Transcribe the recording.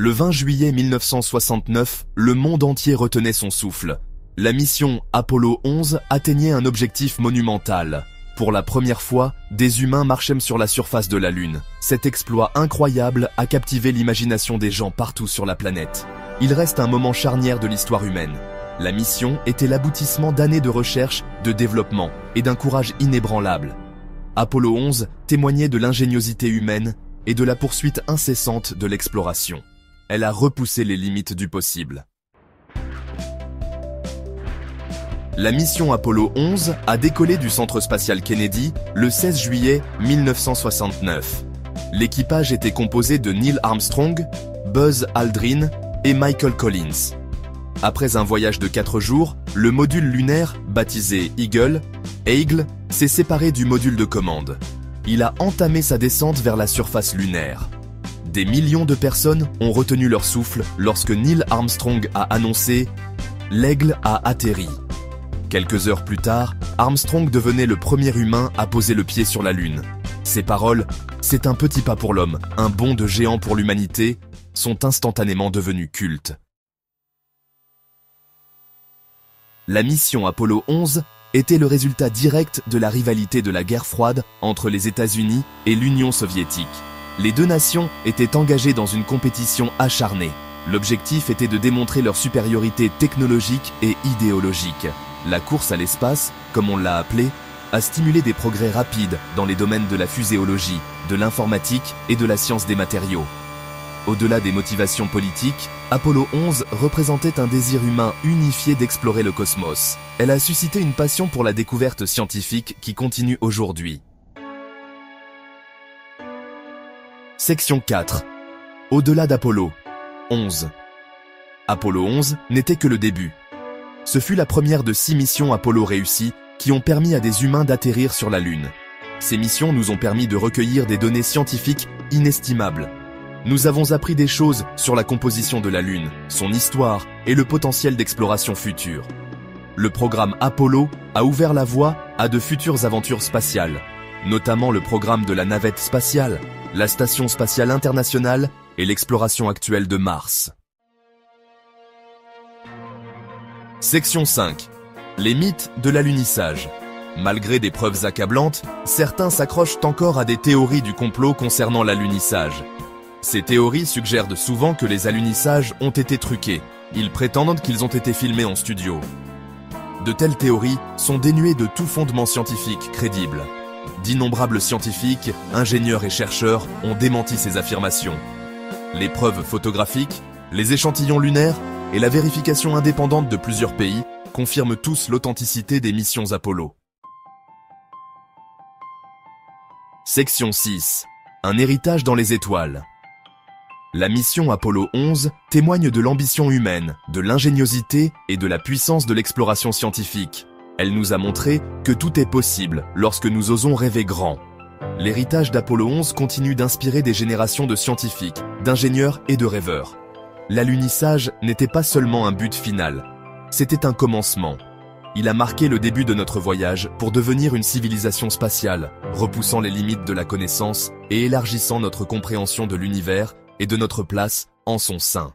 Le 20 juillet 1969, le monde entier retenait son souffle. La mission Apollo 11 atteignait un objectif monumental. Pour la première fois, des humains marchaient sur la surface de la Lune. Cet exploit incroyable a captivé l'imagination des gens partout sur la planète. Il reste un moment charnière de l'histoire humaine. La mission était l'aboutissement d'années de recherche, de développement et d'un courage inébranlable. Apollo 11 témoignait de l'ingéniosité humaine et de la poursuite incessante de l'exploration. Elle a repoussé les limites du possible. La mission Apollo 11 a décollé du centre spatial Kennedy le 16 juillet 1969. L'équipage était composé de Neil Armstrong, Buzz Aldrin et Michael Collins. Après un voyage de 4 jours, le module lunaire, baptisé Eagle, s'est séparé du module de commande. Il a entamé sa descente vers la surface lunaire. Des millions de personnes ont retenu leur souffle lorsque Neil Armstrong a annoncé « L'Aigle a atterri ». Quelques heures plus tard, Armstrong devenait le premier humain à poser le pied sur la Lune. Ces paroles « C'est un petit pas pour l'homme, un bond de géant pour l'humanité » sont instantanément devenues cultes. La mission Apollo 11 était le résultat direct de la rivalité de la guerre froide entre les États-Unis et l'Union soviétique. Les deux nations étaient engagées dans une compétition acharnée. L'objectif était de démontrer leur supériorité technologique et idéologique. La course à l'espace, comme on l'a appelé, a stimulé des progrès rapides dans les domaines de la fuséologie, de l'informatique et de la science des matériaux. Au-delà des motivations politiques, Apollo 11 représentait un désir humain unifié d'explorer le cosmos. Elle a suscité une passion pour la découverte scientifique qui continue aujourd'hui. Section 4. Au-delà d'Apollo 11. Apollo 11 n'était que le début. Ce fut la première de 6 missions Apollo réussies qui ont permis à des humains d'atterrir sur la Lune. Ces missions nous ont permis de recueillir des données scientifiques inestimables. Nous avons appris des choses sur la composition de la Lune, son histoire et le potentiel d'exploration future. Le programme Apollo a ouvert la voie à de futures aventures spatiales, notamment le programme de la navette spatiale, la Station spatiale internationale et l'exploration actuelle de Mars. Section 5. Les mythes de l'alunissage. Malgré des preuves accablantes, certains s'accrochent encore à des théories du complot concernant l'alunissage. Ces théories suggèrent souvent que les alunissages ont été truqués. Ils prétendent qu'ils ont été filmés en studio. De telles théories sont dénuées de tout fondement scientifique crédible. D'innombrables scientifiques, ingénieurs et chercheurs ont démenti ces affirmations. Les preuves photographiques, les échantillons lunaires et la vérification indépendante de plusieurs pays confirment tous l'authenticité des missions Apollo. Section 6. Un héritage dans les étoiles. La mission Apollo 11 témoigne de l'ambition humaine, de l'ingéniosité et de la puissance de l'exploration scientifique. Elle nous a montré que tout est possible lorsque nous osons rêver grand. L'héritage d'Apollo 11 continue d'inspirer des générations de scientifiques, d'ingénieurs et de rêveurs. L'alunissage n'était pas seulement un but final, c'était un commencement. Il a marqué le début de notre voyage pour devenir une civilisation spatiale, repoussant les limites de la connaissance et élargissant notre compréhension de l'univers et de notre place en son sein.